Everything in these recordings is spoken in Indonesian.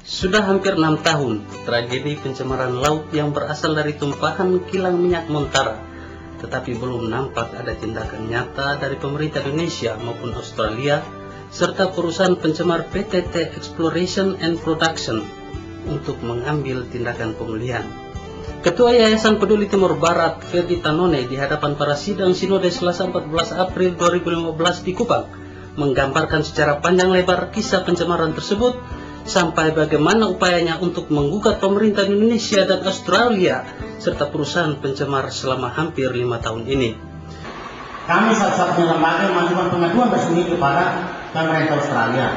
Sudah hampir 6 tahun, tragedi pencemaran laut yang berasal dari tumpahan kilang minyak Montara, tetapi belum nampak ada tindakan nyata dari pemerintah Indonesia maupun Australia, serta perusahaan pencemar PTT Exploration and Production untuk mengambil tindakan pemulihan. Ketua Yayasan Peduli Timur Barat, Ferdi Tanone, di hadapan para sidang Sinode Selasa 14 April 2015 di Kupang, menggambarkan secara panjang lebar kisah pencemaran tersebut, sampai bagaimana upayanya untuk menggugat pemerintah Indonesia dan Australia serta perusahaan pencemar selama hampir 5 tahun ini. Kami satu-satunya lembaga yang mengajukan pengaduan resmi kepada pemerintah Australia.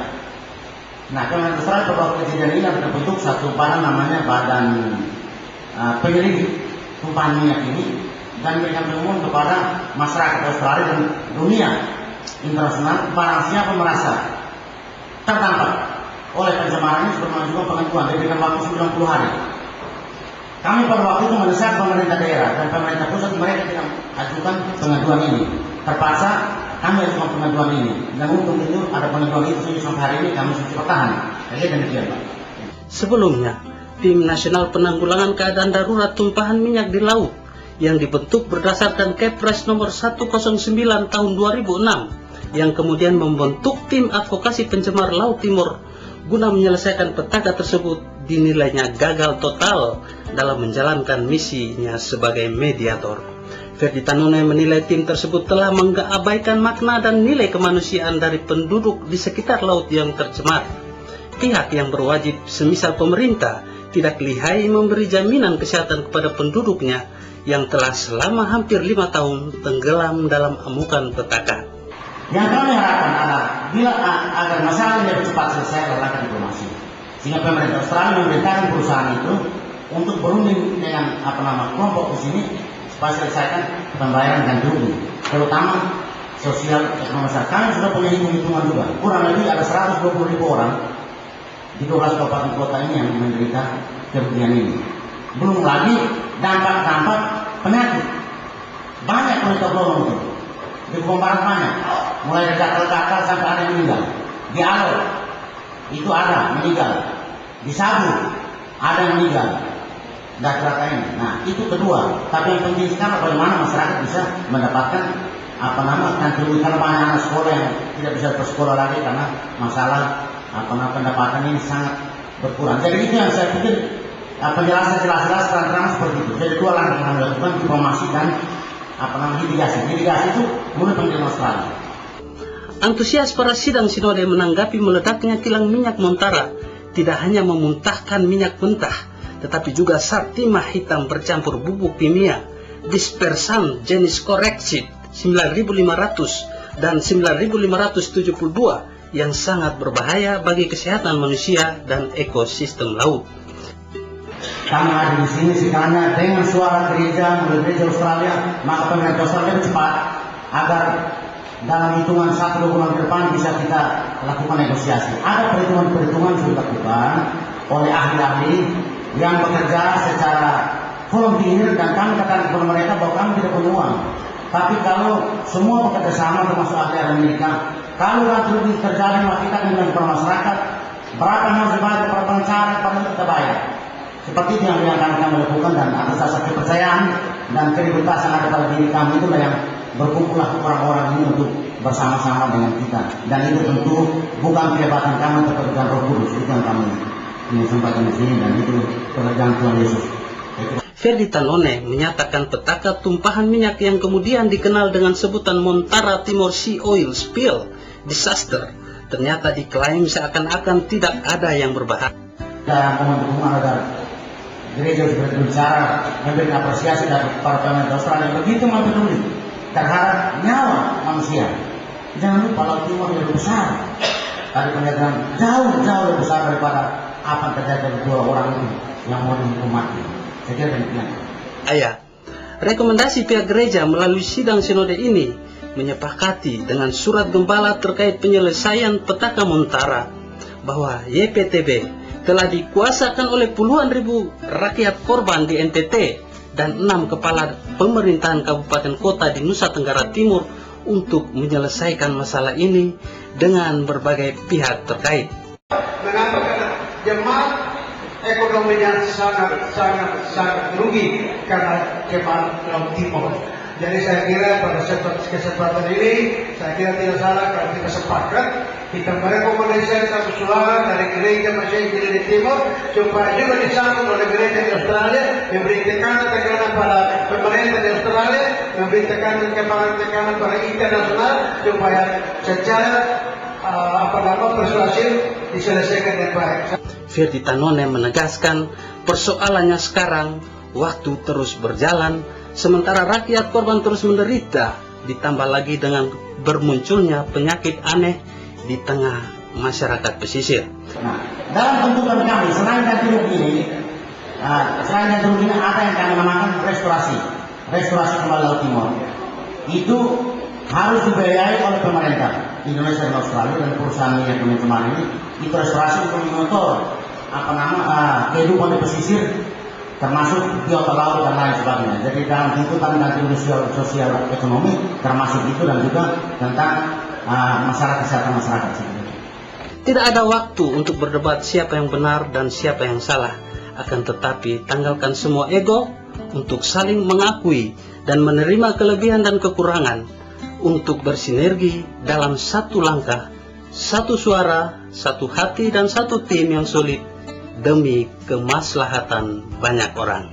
Nah, pemerintah Australia pada waktu kejadian ini terbentuk satu badan namanya Badan Penyelidik Tumpahan Minyak ini, dan memberikan pengumuman kepada masyarakat Australia dan dunia internasional barang siapa merasa terdampak oleh pencemaran ini sudah mengajukan pengaduan, diberikan waktu 90 hari. Kami pada waktu itu mendesak pemerintah daerah dan pemerintah pusat, mereka tidak ajukan pengaduan ini. Terpaksa kami ajukan pengaduan ini, dan untuk itu ada pengaduan itu sampai hari ini kami masih bertahan. Jadi demikian, Pak. Sebelumnya, Tim Nasional Penanggulangan Keadaan Darurat Tumpahan Minyak di Laut yang dibentuk berdasarkan Kepres nomor 109 tahun 2006 yang kemudian membentuk Tim Advokasi Pencemar Laut Timur guna menyelesaikan petaka tersebut dinilainya gagal total dalam menjalankan misinya sebagai mediator. Ferdi Tanone menilai tim tersebut telah mengabaikan makna dan nilai kemanusiaan dari penduduk di sekitar laut yang tercemar. Pihak yang berwajib, semisal pemerintah, tidak lihai memberi jaminan kesehatan kepada penduduknya yang telah selama hampir 5 tahun tenggelam dalam amukan petaka. Yang kami harapkan adalah bila agar masalah ini cepat selesai adalah diplomasi, sehingga pemerintah Australia memerintahkan perusahaan itu untuk berunding dengan kelompok di sini supaya selesaikan pembayaran ganti rugi, terutama sosial ekonomi masyarakat. Kami sudah punya hitung-hitungan juga, kurang lebih ada 120.000 orang di 12 kabupaten kota ini yang menderita kerugian ini. Belum lagi dampak-dampak penyakit. Banyak wanita belum itu. Di Kupang Barat banyak. Mulai dari gatal-gatal sampai ada yang meninggal. Di Alor itu ada meninggal. Di Sabu ada yang meninggal. Data ini. Nah, itu kedua. Tapi yang penting sekarang bagaimana masyarakat bisa mendapatkan ganti karena banyak anak sekolah yang tidak bisa bersekolah lagi karena masalah pendapatan ini sangat berkurang. Jadi itu yang saya pikir penjelasan jelas-jelas terang-terang seperti itu. Jadi dua langkah yang kami lakukan, diplomasi dan mitigasi. Mitigasi itu mulai penerimaan Australia. Antusias para sidang Sinode menanggapi meledaknya kilang minyak Montara tidak hanya memuntahkan minyak mentah, tetapi juga zat timah hitam bercampur bubuk kimia, dispersan jenis koreksid 9500 dan 9572 yang sangat berbahaya bagi kesehatan manusia dan ekosistem laut. Kami ada di sini sekiranya dengan suara gereja, mulai gereja Australia, maka pemerintah Australia cepat agar dalam hitungan 1-2 bulan ke depan bisa kita lakukan negosiasi. Ada perhitungan-perhitungan sudah dilakukan oleh ahli-ahli yang bekerja secara volunteer, dan kami katakan kepada mereka bahwa kami tidak punya uang. Tapi kalau semua bekerja sama termasuk ahli Amerika, kalau nanti lebih terjadi maka kita akan bilang kepada masyarakat berapa yang harus dibayar kepada pengacara, pada kita bayar. Seperti itu yang kami lakukan, dan atas dasar kepercayaan dan kredibilitas yang ada pada diri kami itulah yang berkumpullah orang-orang ini untuk bersama-sama dengan kita. Dan itu tentu bukan kehebatan kami, tetapi dengan Roh Kudus. Itu yang kami ingin sampaikan di sini, dan itu pekerjaan Tuhan Yesus. Ferdi Tanone menyatakan petaka tumpahan minyak yang kemudian dikenal dengan sebutan Montara Timor Sea Oil Spill Disaster ternyata diklaim seakan-akan tidak ada yang berbahaya. Dan teman-teman agar gereja sudah berbicara, memberikan apresiasi dari para pemerintah Australia begitu peduli terhadap nyawa manusia. Jangan lupa Laut Timur lebih besar dari penjagaan, jauh lebih besar daripada apa yang terjadi dari 2 orang itu yang mau dihukum mati. Saya kira demikian. Rekomendasi pihak gereja melalui sidang sinode ini menyepakati dengan surat gembala terkait penyelesaian petaka Montara bahwa YPTB telah dikuasakan oleh puluhan ribu rakyat korban di NTT dan 6 kepala pemerintahan kabupaten kota di Nusa Tenggara Timur untuk menyelesaikan masalah ini dengan berbagai pihak terkait. Mengapa jemaat ekonominya sangat rugi karena jemaat Laut Timur. Jadi saya kira pada kesempatan ini, saya kira tidak salah kalau kita sepakat, kita merekomendasikan satu suara dari gereja Masjid di Timur, supaya juga disambut oleh gereja di Australia, memberi tekanan pada pemerintah di Australia, memberi tekanan pada internasional, supaya secara persuasif diselesaikan dengan baik. Firdy Tanone menegaskan persoalannya sekarang waktu terus berjalan, sementara rakyat korban terus menderita, ditambah lagi dengan bermunculnya penyakit aneh di tengah masyarakat pesisir. Nah, dalam tuntutan kami, selain ganti rugi ini, ada yang kami namakan restorasi kembali Laut Timur. Itu harus dibiayai oleh pemerintah Indonesia dan Australia dan perusahaan minyak bumi kemarin ini. Itu restorasi untuk mengontrol kehidupan di pesisir, termasuk biota laut dan lain sebagainya. Jadi dalam tuntutan ganti rugi sosial ekonomi termasuk itu, dan juga tentang masalah kesehatan masyarakat. Tidak ada waktu untuk berdebat siapa yang benar dan siapa yang salah. Akan tetapi tanggalkan semua ego untuk saling mengakui dan menerima kelebihan dan kekurangan, untuk bersinergi dalam satu langkah, satu suara, satu hati dan satu tim yang solid demi kemaslahatan banyak orang.